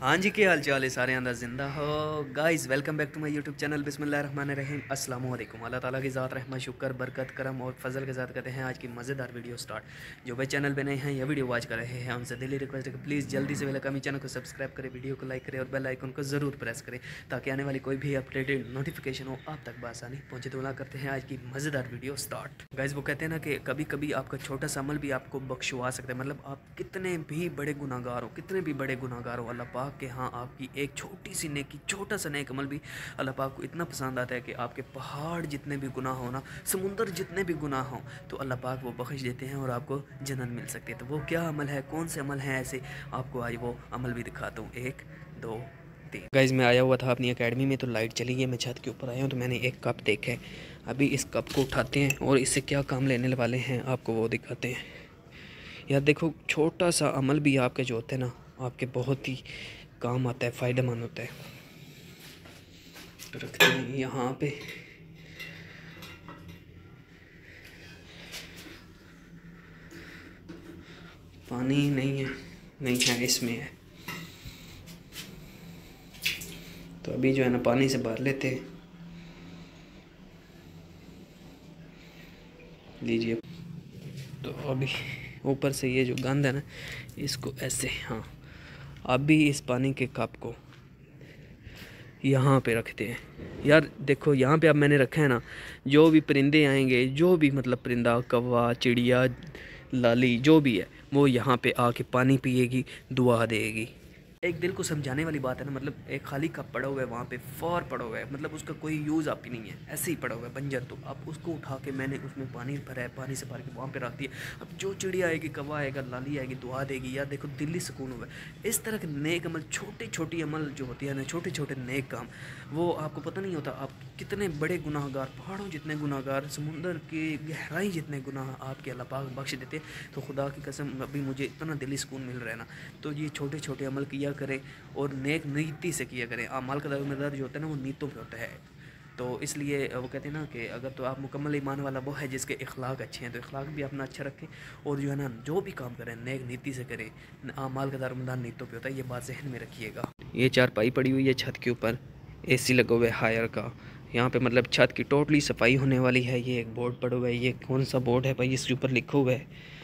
हाँ जी, क्या हाल चाल है सारे अंदर ज़िंदा हो। Guys welcome back to my YouTube channel बिस्मिल्लाहिर्रहमानिर्रहीम। अस्सलाम वालेकुम। अल्लाह ताला की ज़ात रहमत शुक्र बरकत करम और फजल के साथ करते हैं आज की मज़ेदार वीडियो स्टार्ट। जो भाई चैनल पे नए हैं या वीडियो वॉच कर रहे हैं उनसे दिली रिक्वेस्ट है कि प्लीज़ जल्दी से वेलकम चैनल को सब्सक्राइब करें, वीडियो को लाइक करें और बेल आइकन को ज़रूर प्रेस करें ताकि आने वाली कोई भी अपडेटेड नोटिफिकेशन हो आप तक बआसानी पहुँचे। तो करते हैं आज की मज़ेदार वीडियो स्टार्ट। गाइस वो कहते हैं ना कि कभी कभी आपका छोटा सा अमल भी आपको बख्शवा सकता है। मतलब आप कितने भी बड़े गुनाहगार हो, कितने भी बड़े गुनाहगार हो, अल्लाह पाक के हाँ आपकी एक छोटी सी नेकी, छोटा सा नेक अमल भी अल्लाह पाक को इतना पसंद आता है कि आपके पहाड़ जितने भी गुनाह हो ना, समुंदर जितने भी गुनाह हों, तो अल्लाह पाक वो बख्श देते हैं और आपको जन्नत मिल सकती है। तो वो क्या अमल है, कौन से अमल हैं ऐसे, आपको आज वो अमल भी दिखाता हूँ। 1 2 3। गाइस मैं आया हुआ था अपनी एकेडमी में, तो लाइट चली गई, मैं छत के ऊपर आया हूँ, तो मैंने एक कप देखा है। अभी इस कप को उठाते हैं और इससे क्या काम लेने वाले हैं आपको वो दिखाते हैं। यार देखो, छोटा सा अमल भी आपके जो होते हैं ना, आपके बहुत ही काम आता है, फ़ायदेमंद होता है। तो रखते हैं यहाँ पे। पानी नहीं है, नहीं है, इसमें है। तो अभी जो है ना पानी से भर लेते हैं। लीजिए। तो अभी ऊपर से ये जो गंद है ना, इसको ऐसे, हाँ, अभी इस पानी के कप को यहाँ पे रखते हैं। यार देखो, यहाँ पे अब मैंने रखा है ना, जो भी परिंदे आएंगे, जो भी मतलब परिंदा, कौवा, चिड़िया, लाली, जो भी है, वो यहाँ पे आके पानी पिएगी, दुआ देगी। एक दिल को समझाने वाली बात है ना। मतलब एक खाली कप पड़ा हुआ है वहाँ पे, फॉर पड़ा हुआ है, मतलब उसका कोई यूज़ आपकी नहीं है, ऐसे ही पड़ा हुआ है बंजर। तो आप उसको उठा के, मैंने उसमें पानी भरा है, पानी से भर के वहाँ पे रख दिया। अब जो चिड़िया आएगी, कौवा आएगा, लाली आएगी, दुआ देगी। यार देखो, दिल्ली सुकून हुआ है। इस तरह के नेक अमल, छोटी छोटी अमल जो होती है ना, छोटे छोटे नेक काम, वो आपको पता नहीं होता आप कितने बड़े गुनाहगार, पहाड़ों जितने गुनाहगार, समुंदर की गहराई जितने गुनाह आपके अल्लाह पाक बख्श देते। तो खुदा की कसम, अभी मुझे इतना दिली सुकून मिल रहा है ना। तो ये छोटे छोटे अमल किया करें और नेक नीति से किया करें। अमाल का दारोमदार जो होता है ना, वो नीतों पे होता है। तो इसलिए वो कहते हैं ना कि अगर तो आप मुकम्मल ईमान वाला वो है जिसके इखलाक अच्छे हैं, तो इखलाक भी अपना अच्छा रखें और जो है ना, जो भी काम करें नेक नीति से करें। अमाल का दारोमदार नीतों पे होता है, ये बात जहन में रखिएगा। ये चारपाई पड़ी हुई है छत के ऊपर, एसी लगा हुआ है हायर का। यहाँ पे मतलब छत की टोटली सफाई होने वाली है। ये एक बोर्ड पड़ा हुआ है, ये कौन सा बोर्ड है भाई, इसके ऊपर लिखा हुआ है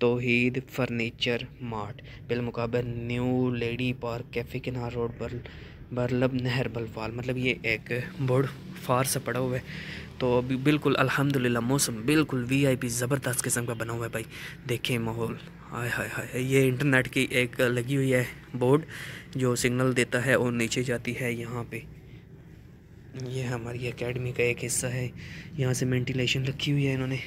तौहीद फर्नीचर मार्ट, बिलमुकाबिल न्यू लेडी पार्क, कैफ़े किनार रोड, बरलब नहर बलवाल। मतलब ये एक बोर्ड फार सा पड़ा हुआ है। तो अभी बिल्कुल अल्हम्दुलिल्लाह मौसम बिल्कुल वीआईपी ज़बरदस्त किस्म का बना हुआ है भाई। देखें माहौल, हाय हाय हाय। ये इंटरनेट की एक लगी हुई है बोर्ड जो सिग्नल देता है और नीचे जाती है यहाँ पे। ये हमारी एकेडमी का एक हिस्सा है, यहाँ से वेंटिलेशन रखी हुई है इन्होंने।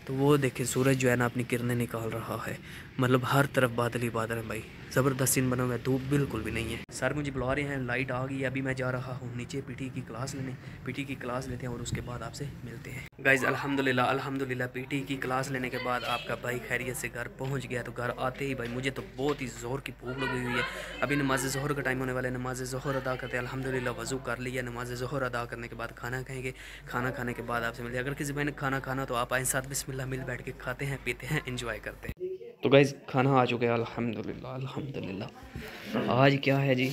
तो वो देखे सूरज जो है ना अपनी किरणें निकाल रहा है। मतलब हर तरफ बादल ही बादल है भाई, ज़बरदस्त सीन बना हुआ है, धूप बिल्कुल भी नहीं है। सर मुझे बुला रहे हैं, लाइट आ गई है, अभी मैं जा रहा हूँ नीचे पीटी की क्लास लेने। पीटी की क्लास लेते हैं और उसके बाद आपसे मिलते हैं। गाइज़ अल्हम्दुलिल्लाह अल्हम्दुलिल्लाह, पीटी की क्लास लेने के बाद आपका भाई खैरियत से घर पहुँच गया। तो घर आते ही भाई मुझे तो बहुत ही ज़ोर की भूख लगी हुई है। अभी नमाज ज़ोहर का टाइम होने वाला है, नमाज ज़ोहर अदा करते हैं अल्हम्दुलिल्लाह, वज़ू कर लिया। नमाज ज़ोहर अदा करने के बाद खाना खाएंगे, खाना खाने के बाद आपसे मिलते हैं। अगर किसी भाई ने खाना खाना तो आप आए साथ बिस्मिल्लाह मिल बैठ के खाते हैं, पीते हैं, एंजॉय करते हैं। तो गाइज़ खाना आ चुका है अल्हम्दुलिल्लाह अल्हम्दुलिल्लाह। आज क्या है जी,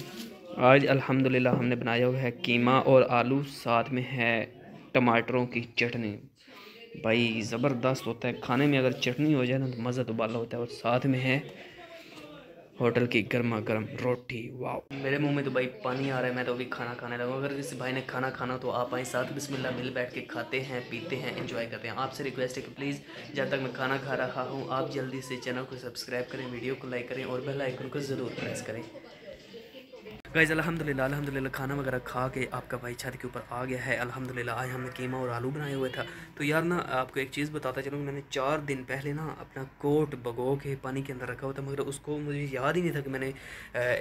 आज अल्हम्दुलिल्लाह हमने बनाया हुआ है कीमा और आलू, साथ में है टमाटरों की चटनी। भाई ज़बरदस्त होता है खाने में, अगर चटनी हो जाए ना तो मज़ा तो बाला होता है। और साथ में है होटल की गर्मा गर्म रोटी। वाह, मेरे मुंह में तो भाई पानी आ रहा है, मैं तो अभी खाना खाने लगा। अगर किसी भाई ने खाना खाना तो आप आए साथ बिस्मिल्लाह मिल बैठ के खाते हैं, पीते हैं, एंजॉय करते हैं। आपसे रिक्वेस्ट है कि प्लीज़ जब तक मैं खाना खा रहा हूँ आप जल्दी से चैनल को सब्सक्राइब करें, वीडियो को लाइक करें और बेल आइकन को ज़रूर प्रेस करें। गाइस अल्हम्दुलिल्लाह अल्हम्दुलिल्लाह खाना वगैरह खा के आपका भाई छत के ऊपर आ गया है अल्हम्दुलिल्लाह। आज हमने कीमा और आलू बनाए हुए था। तो यार ना आपको एक चीज़ बताता चलूँ, मैंने 4 दिन पहले ना अपना कोट भगो के पानी के अंदर रखा हुआ था, मगर उसको मुझे याद ही नहीं था कि मैंने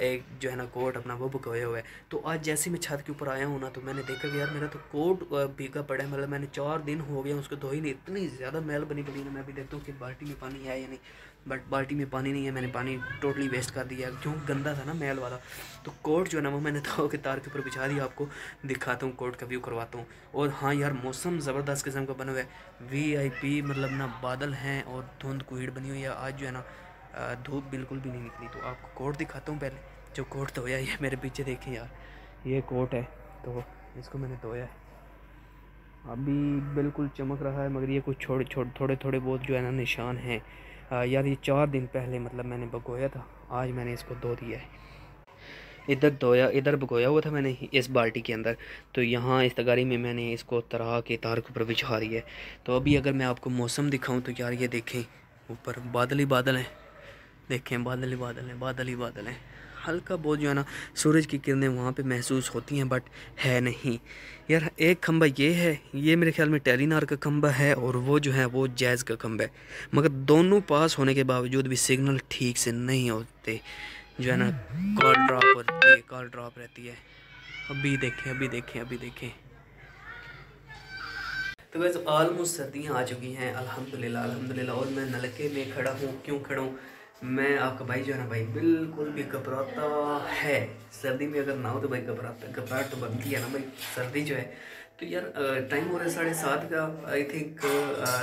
एक जो है ना कोट अपना वो भगोया हुआ है। तो आज जैसे मैं छत के ऊपर आया हूँ ना, तो मैंने देखा कि यार मेरा तो कोट भीगा पड़ा है। मतलब मैंने 4 दिन हो गया उसको धो ही नहीं, इतनी ज़्यादा मैल बनी पड़ी ना। मैं अभी देखता हूँ कि बाल्टी में पानी है या नहीं, बट बाल्टी में पानी नहीं है। मैंने पानी टोटली वेस्ट कर दिया क्यों, गंदा था ना मैल वाला। तो कोट जो है ना वो मैंने धो के तार के ऊपर बिछा दिया। आपको दिखाता हूँ, कोट का व्यू करवाता हूँ। और हाँ यार, मौसम ज़बरदस्त किस्म का बना हुआ है, वीआईपी। मतलब ना बादल हैं और धुंध कुहेड़ बनी हुई है। आज जो है ना धूप बिल्कुल भी नहीं निकली। तो आपको कोट दिखाता हूँ पहले, जो कोट धोया ये मेरे पीछे देखें यार, ये कोट है तो इसको मैंने धोया है, अभी बिल्कुल चमक रहा है, मगर ये कुछ थोड़े थोड़े बहुत जो है ना निशान हैं। यार ये 4 दिन पहले मतलब मैंने भगोया था, आज मैंने इसको धो दिया है। इधर धोया, इधर भगोया हुआ था मैंने इस बाल्टी के अंदर, तो यहाँ इस तगारी में मैंने इसको तरह के तार के ऊपर बिछा रही है। तो अभी अगर मैं आपको मौसम दिखाऊं तो यार ये देखें, ऊपर बादल ही बादल हैं, देखें बादल ही बादल हैं, बादल ही बादल हैं। हल्का बहुत जो है ना सूरज की किरणें वहाँ पे महसूस होती हैं, बट है नहीं यार। एक खंबा ये है, ये मेरे ख्याल में टेलीनार का खंबा है, और वो जो है वो जैज़ का खंबा है, मगर दोनों पास होने के बावजूद भी सिग्नल ठीक से नहीं होते, जो है ना कॉल ड्रॉप होती है, कॉल ड्रॉप रहती है। अभी देखें, अभी देखें, अभी देखें। तो वैसे ऑलमोस्ट सर्दियाँ आ चुकी हैं, अल्हम्दुलिल्लाह अल्हम्दुलिल्लाह। और मैं नलके में खड़ा हूँ, क्यों खड़ा हूँ मैं, आपका भाई जो है ना भाई बिल्कुल भी घबराता है। सर्दी में अगर ना हो तो भाई घबराहट तो बनती है ना भाई, सर्दी जो है। तो यार टाइम हो रहा है 7:30 का, आई थिंक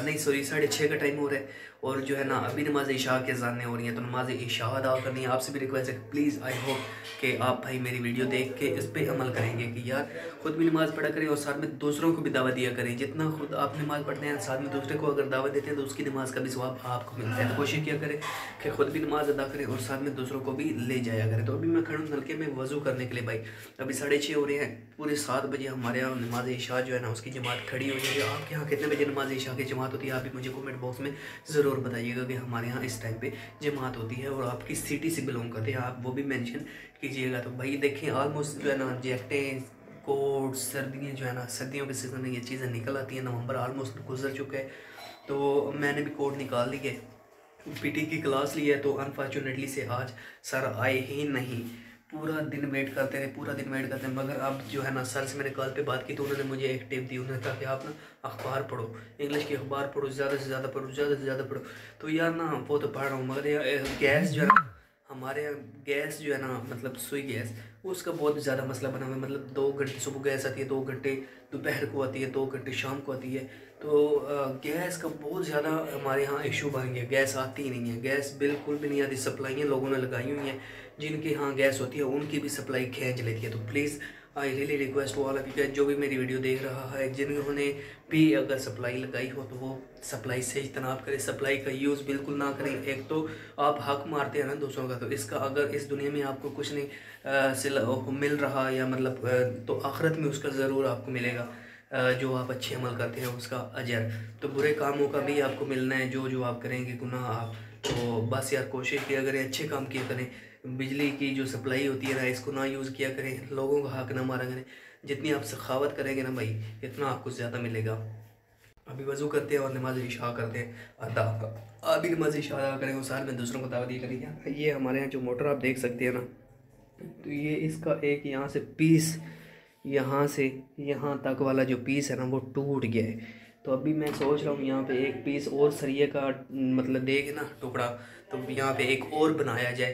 नहीं सॉरी 6:30 का टाइम हो रहा है, और जो है ना अभी नमाज इशा के अज़ानें हो रही हैं, तो नमाज इशा अदा करनी है। आपसे भी रिक्वेस्ट है प्लीज़, आई होप कि आप भाई मेरी वीडियो देख के इस पर अमल करेंगे कि यार खुद भी नमाज़ पढ़ा करें और साथ में दूसरों को भी दावत दिया करें। जितना खुद आप नमाज़ पढ़ते हैं साथ में दूसरे को अगर दावत देते हैं तो उसकी नमाज का भी सवाब आपको मिलता है। तो कोशिश किया करें कि खुद भी नमाज अदा करें और साथ में दूसरों को भी ले जाया करें। तो अभी मैं खड़ा हूँ नलके में वज़ू करने के लिए भाई, अभी 6:30 हो रहे हैं, पूरे 7 बजे हमारे यहाँ नमाज इशा जो है ना उसकी जमात खड़ी हुई है। आपके यहाँ कितने बजे नमाज इशा की जमात होती है आप भी मुझे कमेंट बॉक्स में ज़रूर बताइएगा कि हमारे यहाँ इस टाइम पे जमात होती है, और आपकी सिटी से बिलोंग करते हैं आप वो भी मेंशन कीजिएगा। तो भाई देखें ऑलमोस्ट जो है ना जैकेटें, कोट, सर्दियाँ जो है ना सर्दियों के सीज़न में ये चीज़ें निकल आती हैं। नवंबर ऑलमोस्ट गुजर चुका है, तो मैंने भी कोट निकाल ली है, पीटी की क्लास ली है, तो अनफॉर्चुनेटली से आज सर आए ही नहीं। पूरा दिन वेट करते रहे, पूरा दिन वेट करते हैं, मगर अब जो है ना सर से मैंने कॉल पे बात की तो उन्होंने मुझे एक टिप दी। उन्होंने कहा कि आप ना अखबार पढ़ो, इंग्लिश की अखबार पढ़ो, ज़्यादा से ज़्यादा पढ़ो, ज़्यादा से ज़्यादा पढ़ो। तो यार ना वो तो पढ़ रहा हूँ, मगर गैस जो है ना हमारे यहाँ गैस जो है ना मतलब सुई गैस, उसका बहुत ज़्यादा मसला बना हुआ है। मतलब 2 घंटे सुबह गैस आती है, 2 घंटे दोपहर को आती है, 2 घंटे शाम को आती है। तो गैस का बहुत ज़्यादा हमारे यहाँ इशू बन गया, गैस आती ही नहीं है, गैस बिल्कुल भी नहीं आती। सप्लाइयाँ लोगों ने लगाई हुई हैं, जिनके यहाँ गैस होती है उनकी भी सप्लाई खींच लेती है। तो please I really request to all of you, जो भी मेरी वीडियो देख रहा है, जिन्होंने भी अगर सप्लाई लगाई हो तो वो सप्लाई से इज्तनाब करें, सप्लाई का यूज़ बिल्कुल ना करें। एक तो आप हक मारते हैं ना दूसरों का, तो इसका अगर इस दुनिया में आपको कुछ नहीं मिल रहा या मतलब तो आखिरत में उसका ज़रूर आपको मिलेगा, जो आप अच्छे अमल करते हैं उसका अजर। तो बुरे कामों का भी आपको मिलना है, जो जो आप करेंगे गुनाह आप। तो बस यार कोशिश किया करें, अच्छे काम किया करें। बिजली की जो सप्लाई होती है ना इसको ना यूज़ किया करें, लोगों का हक ना मारा करें। जितनी आप सखावत करेंगे ना भाई इतना आपको ज़्यादा मिलेगा। अभी वज़ू करते हैं और नमाज इशा करते हैं अदा, अभी नमाज इशा अदा करें और साथ में दूसरों को दावत दिया करें। ये हमारे यहाँ जो मोटर आप देख सकते हैं ना, तो ये इसका एक यहाँ से पीस, यहाँ से यहाँ तक वाला जो पीस है ना वो टूट गया है। तो अभी मैं सोच रहा हूँ यहाँ पे एक पीस और सरिये का मतलब दे के ना टुकड़ा, तो यहाँ पे एक और बनाया जाए,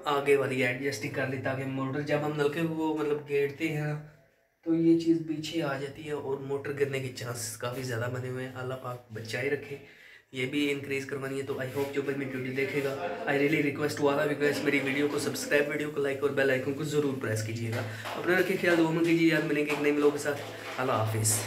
आगे वाली एडजस्टिंग कर ली, ताकि मोटर जब हम नलके को मतलब गेड़ते हैं ना तो ये चीज़ पीछे आ जाती है और मोटर गिरने के चांसेस काफ़ी ज़्यादा बने हुए हैं। अल्लाह पाक बचाए रखे, ये भी इंक्रीज़ करवानी है। तो आई होप जो भाई मेरी वीडियो देखेगा, आई रियली रिक्वेस्ट वाला रिक्वेस्ट मेरी वीडियो को सब्सक्राइब, वीडियो को लाइक और बेल आइकन को ज़रूर प्रेस कीजिएगा। अपना रखिए ख्याल, दुआ में कीजिए। याद मिलेंगे एक नए लोगों के साथ। अल्लाह हाफिज़।